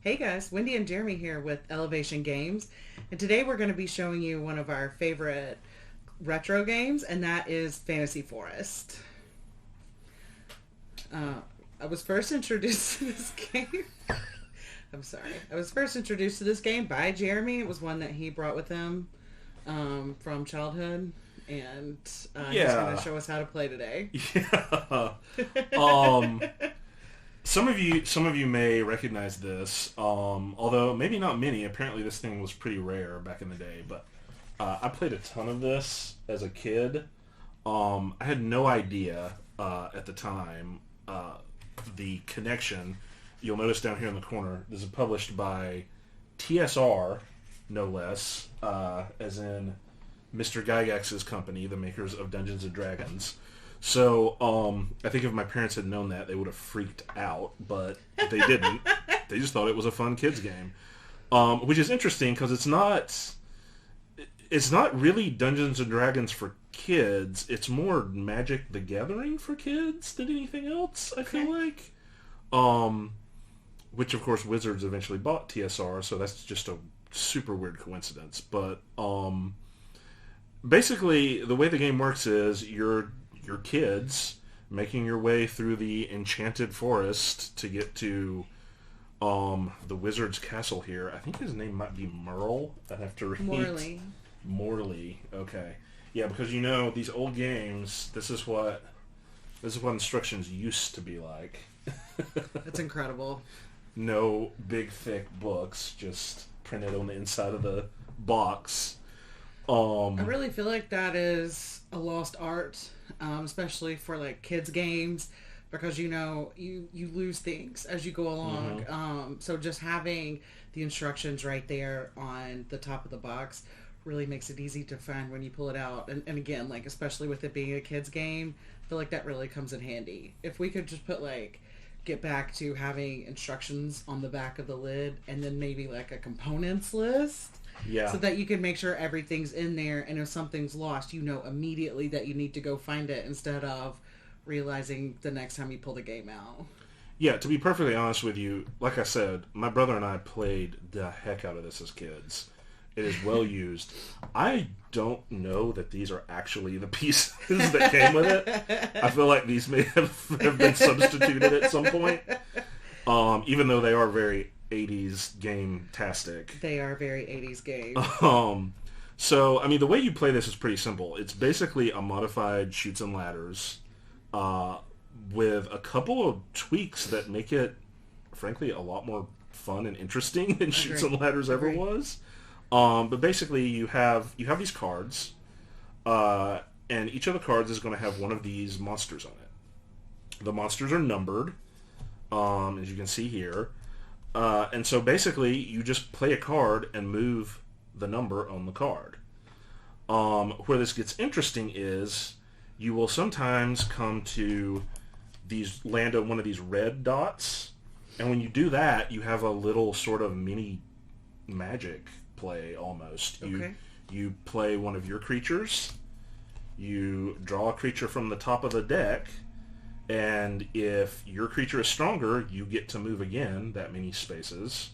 Hey guys, Wendy and Jeremy here with Elevation Games, and today we're going to be showing you one of our favorite retro games, and that is Fantasy Forest. Uh, I was first introduced to this game. I'm sorry. I was first introduced to this game by Jeremy. It was one that he brought with him from childhood, and he's going to Yeah, show us how to play today. yeah. Um, some of you may recognize this. Although maybe not many. Apparently, this thing was pretty rare back in the day. But I played a ton of this as a kid. I had no idea at the time the connection. You'll notice down here in the corner. This is published by TSR, no less, as in Mr. Gygax's company, the makers of Dungeons and Dragons. So, I think if my parents had known that, they would have freaked out, but they didn't. They just thought it was a fun kids game, which is interesting because it's not really Dungeons and Dragons for kids. It's more Magic the Gathering for kids than anything else. I Okay. feel like, um, which of course Wizards eventually bought TSR, so that's just a super weird coincidence. But basically, the way the game works is you're kids making your way through the enchanted forest to get to the wizard's castle here. I think his name might be Merle. I'd have to read. Morley. Morley. Okay. Yeah, because these old games, this is what instructions used to be like. That's incredible. No big thick books, just printed on the inside of the box. I Um really feel like that is a lost art, especially for like kids games, because you lose things as you go along. mhm. So just having the instructions right there on the top of the box really makes it easy to find when you pull it out. And again, like especially with it being a kids game, I feel like that really comes in handy. If we could just put like get back to having instructions on the back of the lid and then maybe like a components list Yeah. so that you can make sure everything's in there, and if something's lost you know immediately that you need to go find it instead of realizing the next time you pull the game out. Yeah, to be perfectly honest with you, like I said, my brother and I played the heck out of this as kids. It is well used. I don't know that these are actually the pieces that came with it. I feel like these may have been substituted at some point, even though they are very 80s game-tastic. They are very 80s game. Um, so, I mean, the way you play this is pretty simple. It's basically a modified shoots and ladders uh, with a couple of tweaks that make it, frankly, a lot more fun and interesting than shoots Agree. and ladders ever Agree. was. But basically, you have these cards, and each of the cards is going to have one of these monsters on it. The monsters are numbered, as you can see here. And so basically, you just play a card and move the number on the card. Where this gets interesting is you will sometimes come to land on one of these red dots, and when you do that, you have a little sort of mini magic play almost. You Okay. you play one of your creatures, you draw a creature from the top of the deck, and if your creature is stronger, you get to move again that many spaces.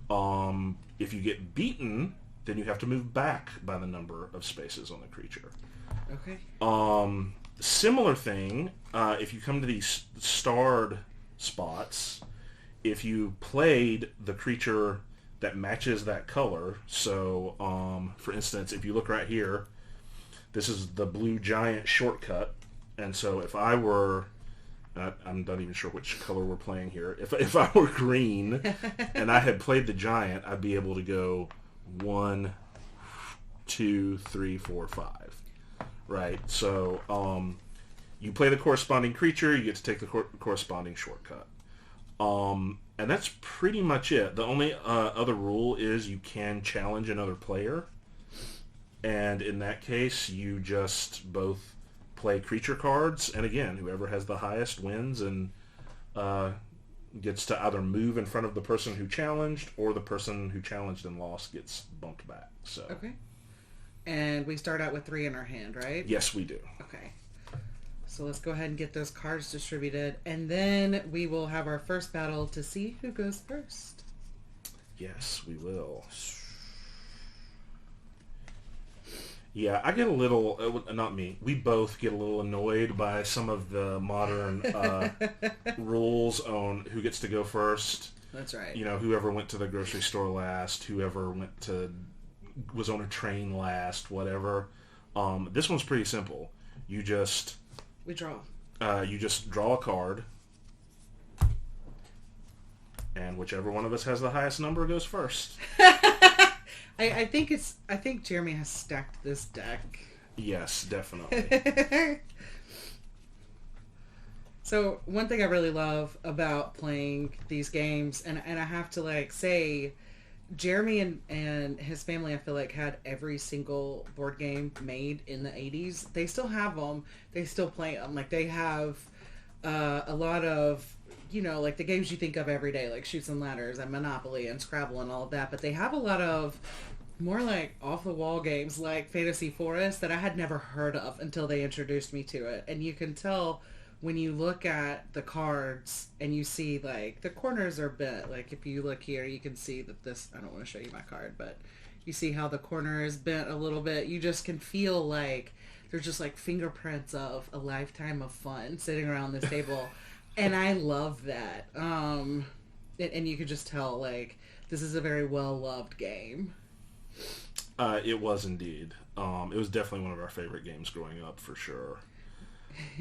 If you get beaten, then you have to move back by the number of spaces on the creature. Okay. Similar thing, if you come to these starred spots, if you played the creature that matches that color, so for instance, if you look right here, this is the blue giant shortcut, and so if I were I'm not even sure which color we're playing here. If I were green and I had played the giant, I'd be able to go 1, 2, 3, 4, 5. Right? So you play the corresponding creature, you get to take the corresponding shortcut. And that's pretty much it. The only other rule is you can challenge another player, and in that case, you just both play creature cards, and again, whoever has the highest wins and uh, gets to either move in front of the person who challenged, or the person who challenged and lost gets bumped back. So, Okay. And we start out with three in our hand, right? yes, we do. Okay. So let's go ahead and get those cards distributed, and then we will have our first battle to see who goes first. Yes, we will. Yeah, I get a little, not me, we both get a little annoyed by some of the modern rules on who gets to go first. That's right. You know, whoever went to the grocery store last, whoever was on a train last, whatever. This one's pretty simple. We draw. You just draw a card, and whichever one of us has the highest number goes first. I think Jeremy has stacked this deck. Yes, definitely. So one thing I really love about playing these games, and I have to say, Jeremy and his family, I feel like, had every single board game made in the 80s. They still have them. They still play them. Like, they have a lot of, the games you think of every day, like Chutes and Ladders and Monopoly and Scrabble and all of that. But they have a lot of more off-the-wall games like Fantasy Forest that I had never heard of until they introduced me to it. And you can tell when you look at the cards and you see the corners are bent. Like, if you look here, you can see that I don't want to show you my card, but you see how the corner is bent a little bit. You just can feel like there's just fingerprints of a lifetime of fun sitting around this table. And I love that. And you can just tell this is a very well-loved game. It was indeed. It was definitely one of our favorite games growing up, for sure.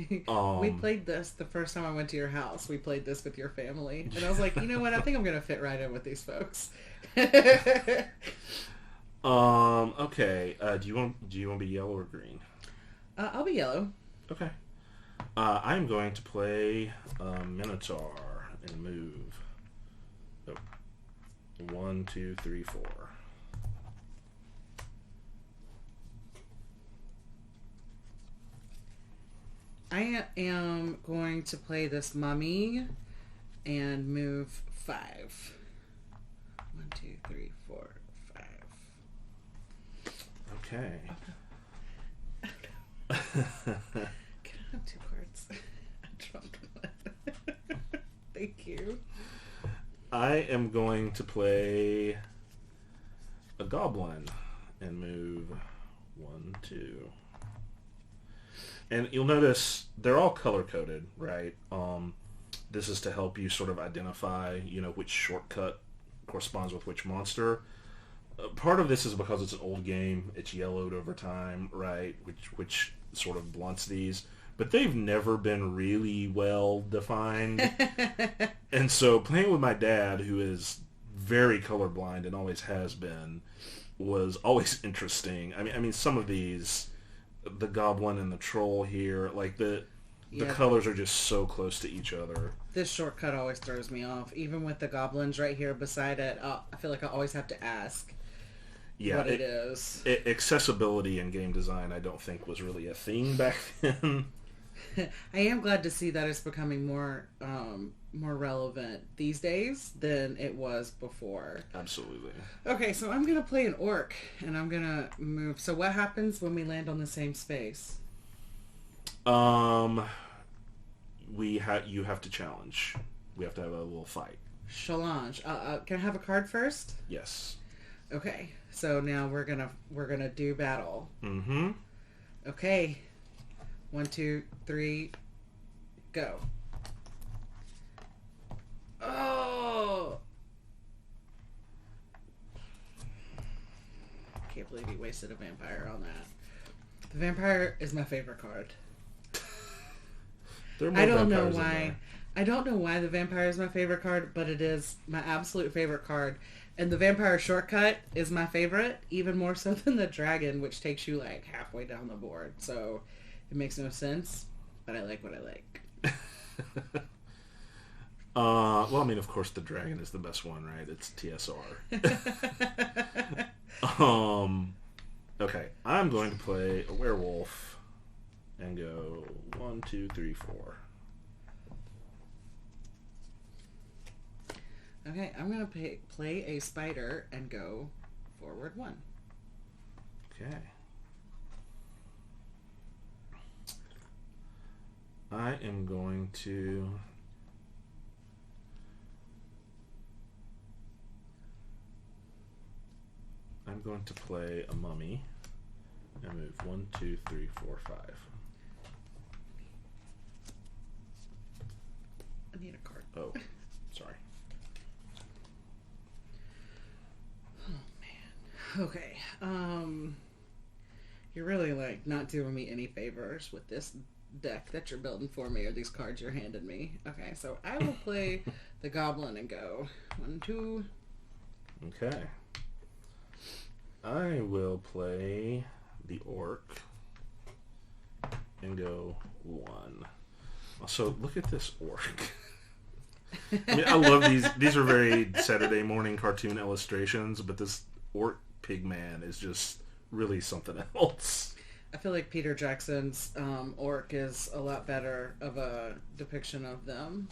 We played this the first time I went to your house. We played this with your family, and I was like, you know what? I think I'm gonna fit right in with these folks. Okay. Do you want to be yellow or green? I'll be yellow. Okay. I'm going to play Minotaur and move. Oh. 1, 2, 3, 4. I am going to play this mummy and move 5. 1, 2, 3, 4, 5. Okay. Can I have 2 cards? I dropped one. Thank you. I am going to play a goblin and move 1, 2. And you'll notice they're all color-coded, right? This is to help you sort of identify, which shortcut corresponds with which monster. Part of this is because it's an old game. It's yellowed over time, right? Which sort of blunts these. But they've never been really well defined. And so playing with my dad, who is very colorblind and always has been, was always interesting. I mean, some of these... The goblin and the troll here, the colors are just so close to each other. This shortcut always throws me off. Even with the goblins right here beside it, I feel like I always have to ask what it is. Accessibility in game design, I don't think, was really a thing back then. I am glad to see that it's becoming more relevant these days than it was before. Absolutely. Okay, so I'm gonna play an orc, and I'm gonna move. So what happens when we land on the same space? You have to challenge. We have to have a little fight. Challenge. Can I have a card first? Yes. Okay. So now we're gonna do battle. Mm-hmm. Okay. 1, 2, 3, go. Oh! Can't believe he wasted a vampire on that. The vampire is my favorite card. I don't know why. I don't know why the vampire is my favorite card, but it is my absolute favorite card. And the vampire shortcut is my favorite, even more so than the dragon, which takes you halfway down the board. So it makes no sense, but I like what I like. Well, I mean, of course, the dragon is the best one, right? It's TSR. Okay, I'm going to play a werewolf and go 1, 2, 3, 4. Okay, I'm going to play a spider and go forward 1. Okay. I am going to I'm going to play a mummy and move 1, 2, 3, 4, 5. I need a card. Oh, sorry. Oh man. Okay. You're really like not doing me any favors with this deck that you're building for me, or these cards you're handing me. Okay, so I will play the goblin and go 1, 2. Okay. I will play the orc and go 1. Also, look at this orc. I mean, I love these. These are very Saturday morning cartoon illustrations, but this orc pig man is just really something else. I feel like Peter Jackson's orc is a lot better of a depiction of them.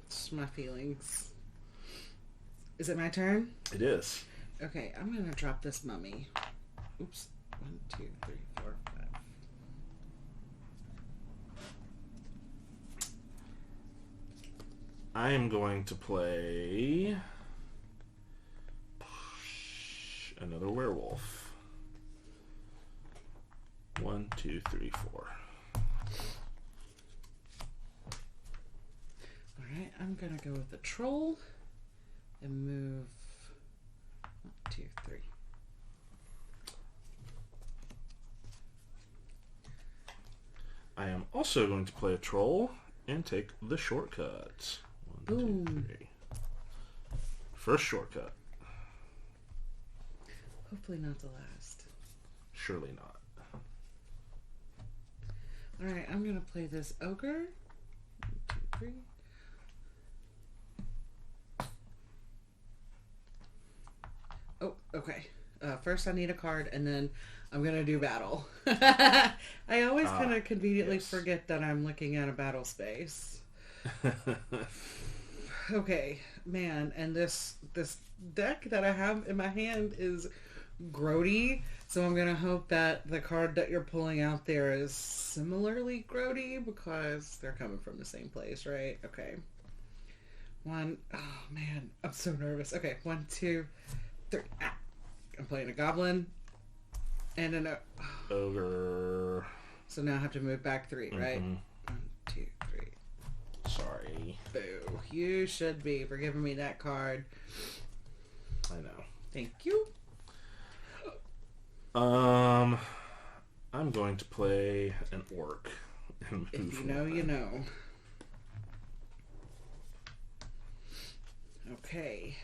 Just my feelings. Is it my turn? It is. Okay, I'm gonna drop this mummy. Oops. 1, 2, 3, 4, 5. I am going to play another werewolf. 1, 2, 3, 4. Alright, I'm gonna go with the troll and move 1, 2, 3. I am also going to play a troll and take the shortcut. 1, Boom. 2, 3. First shortcut. Hopefully not the last. Surely not. Alright, I'm gonna play this ogre. 1, 2, 3. Oh, okay. First I need a card, and then I'm gonna do battle. I always kind of conveniently forget that I'm looking at a battle space. Okay, man, and this deck that I have in my hand is grody, so I'm gonna hope that the card that you're pulling out there is similarly grody, because they're coming from the same place, right? Okay. Oh man, I'm so nervous. Okay, 1, 2, 3. Ah. I'm playing a goblin and an ogre. So now I have to move back 3, right? 1, 2, 3. Sorry. Boo. You should be for giving me that card. I know. Thank you. I'm going to play an orc. And If move you know, 1. you know. Okay.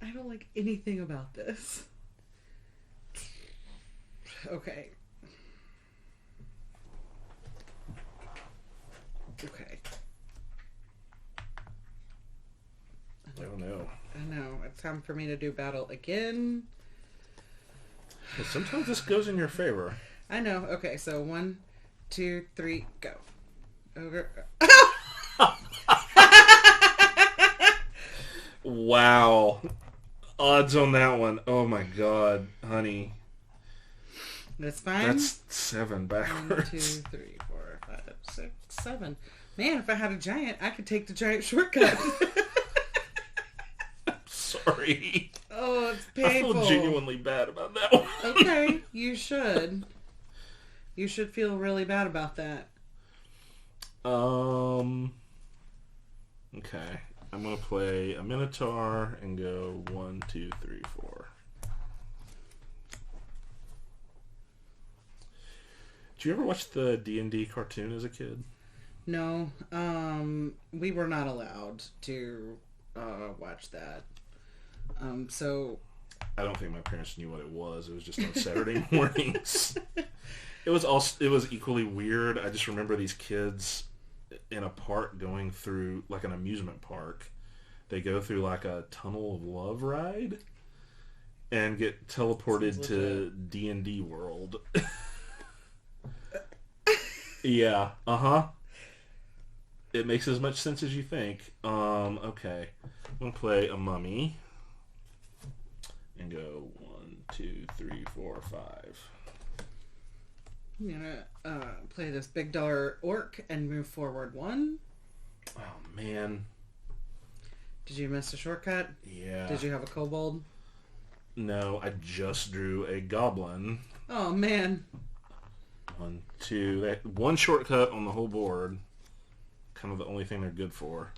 I don't like anything about this. Okay. Okay. Oh no. I know. It's time for me to do battle again. Well, sometimes this goes in your favor. I know. Okay, so 1, 2, 3, go. Ogre. Wow. Odds on that one. Oh my god, honey. That's fine. That's 7 backwards. 1, 2, 3, 4, 5, 6, 7. Man, if I had a giant, I could take the giant shortcut. Sorry. Oh, it's painful. I feel genuinely bad about that one. Okay, you should. You should feel really bad about that. Okay. I'm going to play a Minotaur and go 1, 2, 3, 4. Did you ever watch the D&D cartoon as a kid? No, we were not allowed to watch that. So I don't think my parents knew what it was. It was just on Saturday mornings. It was equally weird. I just remember these kids in a park going through, like an amusement park. They go through like a tunnel of love ride and get teleported to D&D world. Yeah, it makes as much sense as you think. Okay. I'm going to play a mummy and go 1, 2, 3, 4, 5. I'm gonna play this big dollar orc and move forward 1. Oh, man. Did you miss a shortcut? Yeah. Did you have a kobold? No, I just drew a goblin. Oh, man. 1, 2. That one shortcut on the whole board. Kind of the only thing they're good for.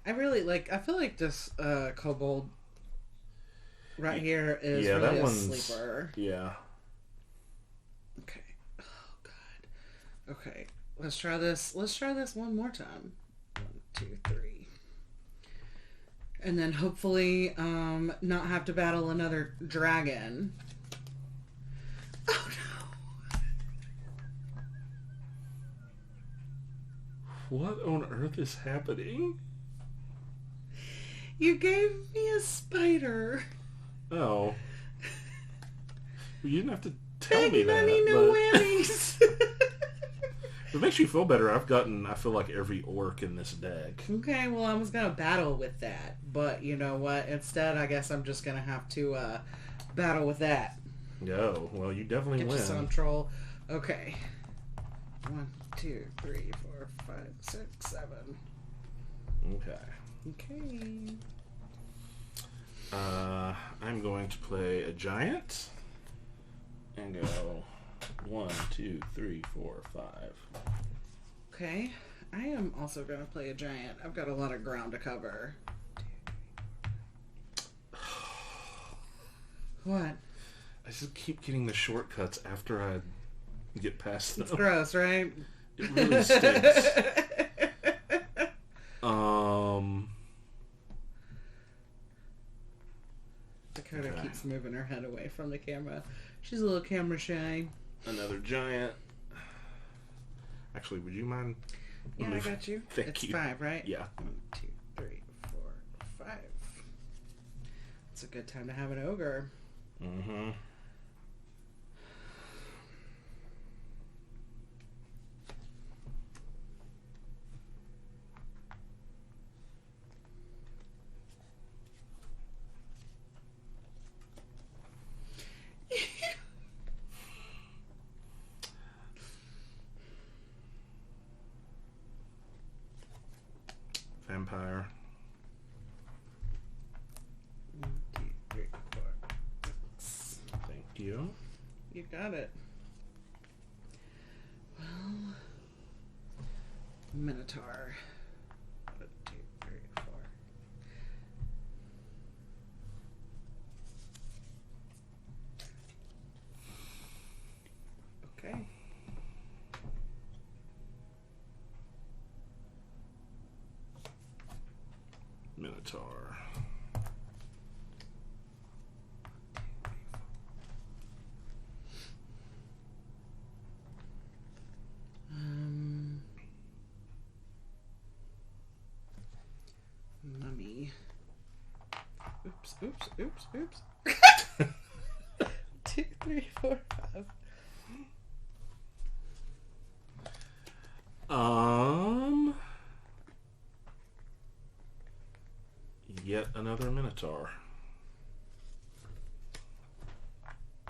I feel like this kobold right here is Yeah, really that a one's... sleeper. Yeah. Okay. Oh, God. Okay. Let's try this. Let's try this one more time. 1, 2, 3. And then hopefully not have to battle another dragon. Oh, no. What on earth is happening? You gave me a spider. Oh. Well, you didn't have to tell me that. Money, no whammies. It makes you feel better. I've gotten, I feel like, every orc in this deck. Okay, well, I was going to battle with that. But you know what? Instead, I guess I'm just going to have to battle with that. Yo, well, you definitely Get win. you some troll. Okay. 1, 2, 3, 4, 5, 6, 7. Okay. Okay. I'm going to play a giant and go 1, 2, 3, 4, 5. Okay. I am also going to play a giant. I've got a lot of ground to cover. What? I just keep getting the shortcuts after I get past them. It's gross, right? It really stinks. Dakota Okay. keeps moving her head away from the camera. She's a little camera shy. Another giant. Actually, would you mind? Yeah, I got you. Thank it's you. 5, right? Yeah. 1, 2, 3, 4, 5. It's a good time to have an ogre. Mm-hmm. Vampire. 1, 2, 3, 4, 6. Thank you. You got it. Well, Minotaur. 1, 2, 3, 4. Okay. Minotaur. Mummy. Oops, oops, oops, oops. 2, 3, 4, 5. Yet another Minotaur.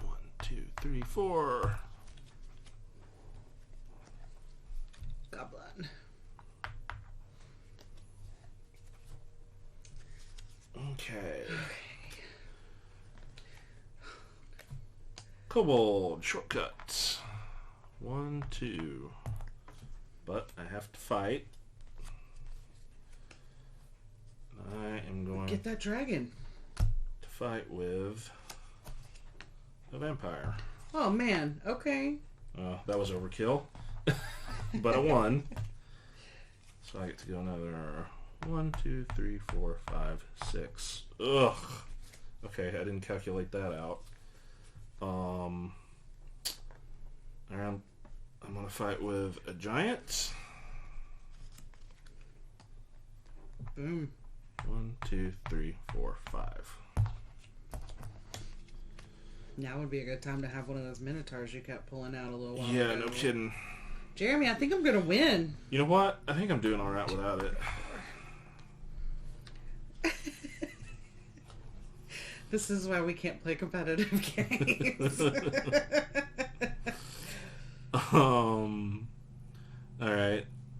1, 2, 3, 4. Goblin. Okay. Kobold shortcuts. 1, 2. But I have to fight. I am going Get that dragon. to fight with a vampire. Oh man. Okay. That was overkill. But I won. So I get to go another 1, 2, 3, 4, 5, 6. Ugh. Okay, I didn't calculate that out. I'm gonna fight with a giant. Boom. 1, 2, 3, 4, 5. Now would be a good time to have one of those minotaurs you kept pulling out a little while Yeah, ago. no kidding. Jeremy, I think I'm gonna win. You know what? I think I'm doing all right without it. This is why we can't play competitive games. Alright.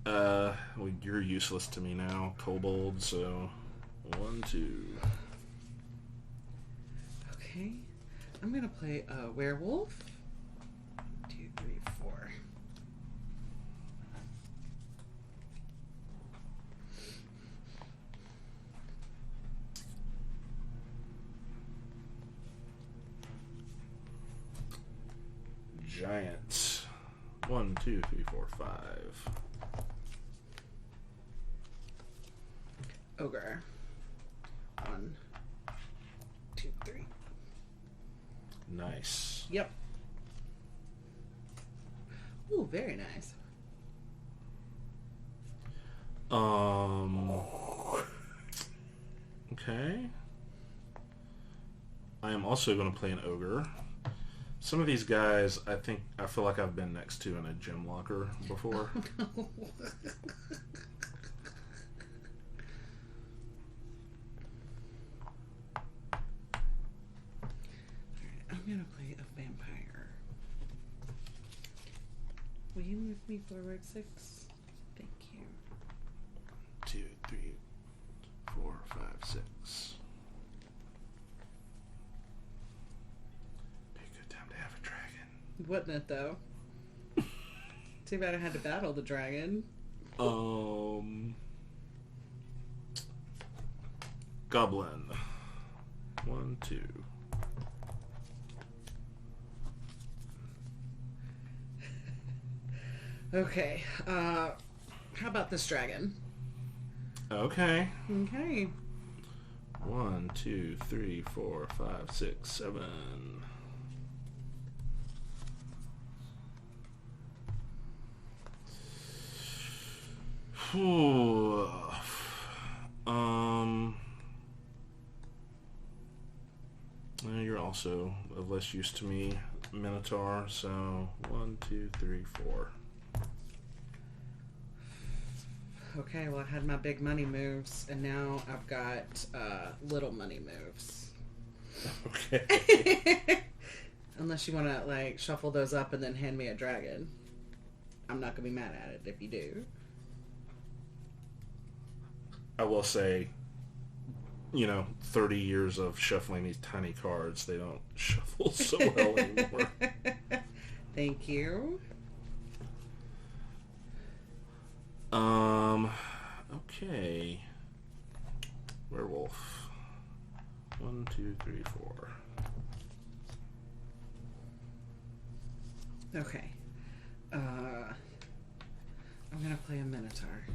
Well, you're useless to me now, kobold, so 1, 2. Okay. I'm gonna play a werewolf. 2, 3, 4. Giant. 1, 2, 3, 4, 5. Ogre. 1, 2, 3. Nice. Yep. Ooh, very nice. Okay. I am also going to play an ogre. Some of these guys, I feel like I've been next to in a gym locker before. I'm gonna play a vampire. Will you move me forward 6? Thank you. 2, 3, 4, 5, 6. Be a good time to have a dragon. Wouldn't it though? Too bad I had to battle the dragon. Goblin. 1, 2. Okay. How about this dragon? Okay. Okay. 1, 2, 3, 4, 5, 6, 7. Whew. You're also of less use to me, Minotaur. So 1, 2, 3, 4. Okay, well I had my big money moves, and now I've got little money moves. Okay. Unless you want to like shuffle those up and then hand me a dragon. I'm not gonna be mad at it if you do. I will say, 30 years of shuffling these tiny cards, they don't shuffle so well anymore. Thank you. Okay. Werewolf. 1, 2, 3, 4. Okay. I'm gonna play a Minotaur.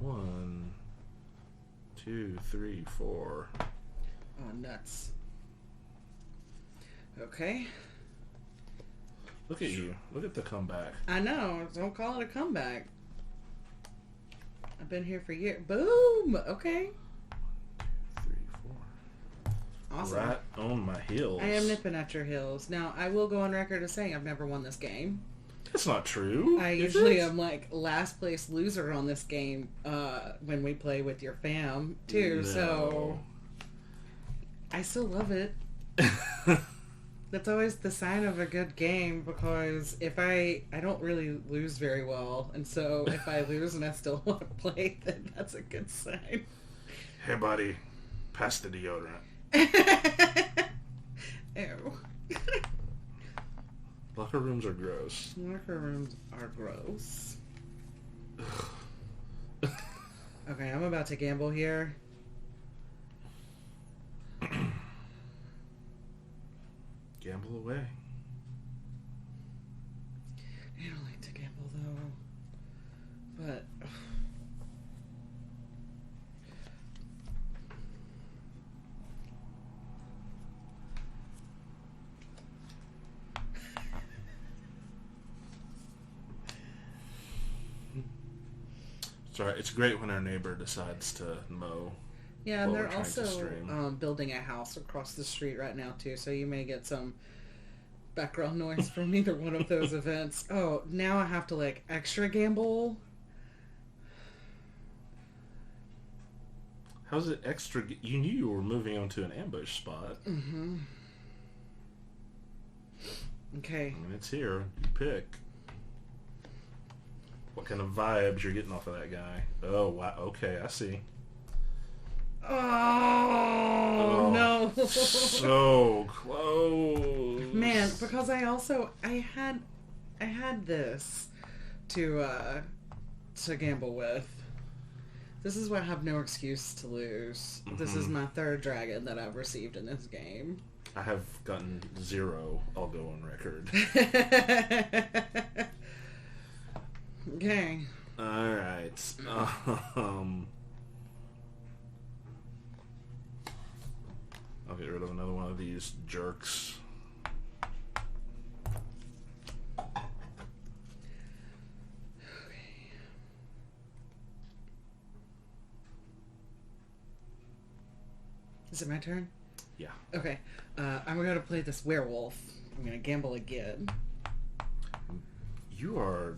1, 2, 3, 4. Oh, nuts. Okay. Look at you. Look at the comeback. I know. Don't call it a comeback. I've been here for years. Boom! Okay. 3, 4. Awesome. Right on my heels. I am nipping at your heels. Now, I will go on record as saying I've never won this game. That's not true. I usually am like last place loser on this game when we play with your fam too. No. So I still love it. That's always the sign of a good game, because if I don't really lose very well, and so if I lose and I still want to play, then that's a good sign. Hey buddy, pass the deodorant. Ew. Locker rooms are gross. Locker rooms are gross. Okay, I'm about to gamble here. Gamble away. I don't like to gamble though, but Sorry, it's great when our neighbor decides to mow. yeah, and While they're we're trying to also stream. building a house across the street right now too, so you may get some background noise from either one of those events. Oh, now I have to like extra gamble. How's it extra? You knew you were moving on to an ambush spot. Mm-hmm. Okay. I mean, it's here. You pick. What kind of vibes you're getting off of that guy? Oh, wow. Okay, I see. Oh, no. So close. Man, because I had this to gamble with. This is why I have no excuse to lose. Mm-hmm. This is my third dragon that I've received in this game. I have gotten 0. I'll go on record. Okay. Alright. I'll get rid of another one of these jerks. Is it my turn? Yeah. Okay. I'm going to play this werewolf. I'm going to gamble again. You're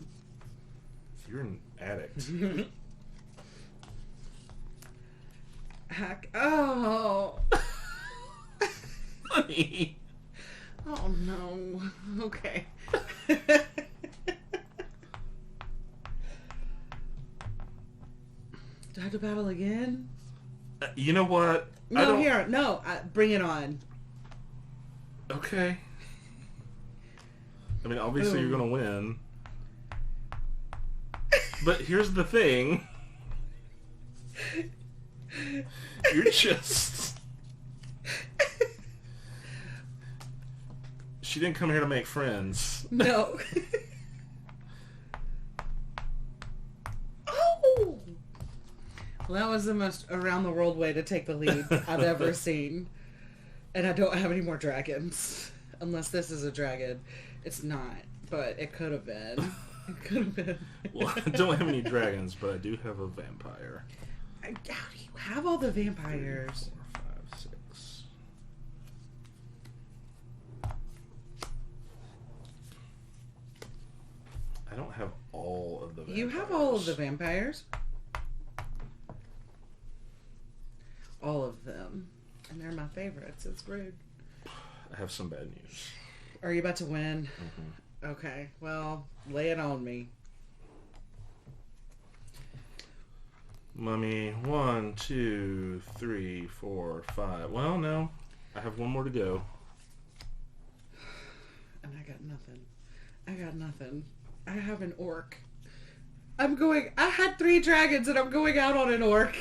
an addict. Heck. Oh. Honey. Oh, no. Okay. Do I have to battle again? You know what? No, bring it on. Okay. I mean, obviously you're going to win. But here's the thing. You're just... She didn't come here to make friends. No. Oh! Well, that was the most around-the-world way to take the lead I've ever seen. And I don't have any more dragons. Unless this is a dragon. It's not. But it could have been. It could have been. Well, I don't have any dragons, but I do have a vampire. How do you have all the vampires? 3, 4, 5, 6. I don't have all of the vampires. You have all of the vampires. All of them. And they're my favorites. It's rude. I have some bad news. Are you about to win? Mm-hmm. Okay. Well, lay it on me. Mummy, 1, 2, 3, 4, 5. Well, no. I have one more to go. And I got nothing. I have an orc. I had 3 dragons and I'm going out on an orc.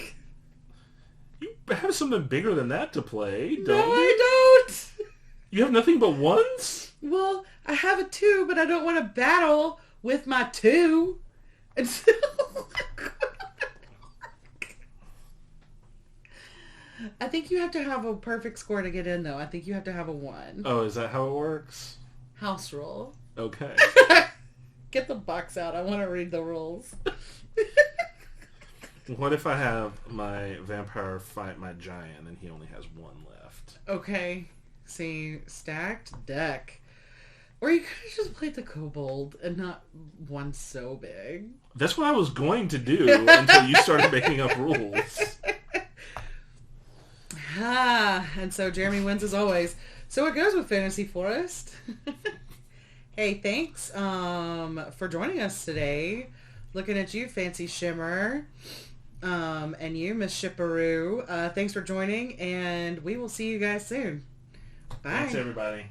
You have something bigger than that to play, don't No, you? I don't. You have nothing but ones? Well, I have a 2, but I don't want to battle with my 2. And so... I think you have to have a perfect score to get in, though. I think you have to have a 1. Oh, is that how it works? House rule. Okay. Get the box out. I want to read the rules. What if I have my vampire fight my giant and he only has 1 left? Okay. See, stacked deck. Or you could have just played the kobold and not one so big. That's what I was going to do until you started making up rules. And so Jeremy wins as always. So it goes with Fantasy Forest. Hey, thanks for joining us today. Looking at you, Fancy Shimmer. And you, Miss Shipperoo. Thanks for joining, and we will see you guys soon. Bye. Thanks, everybody.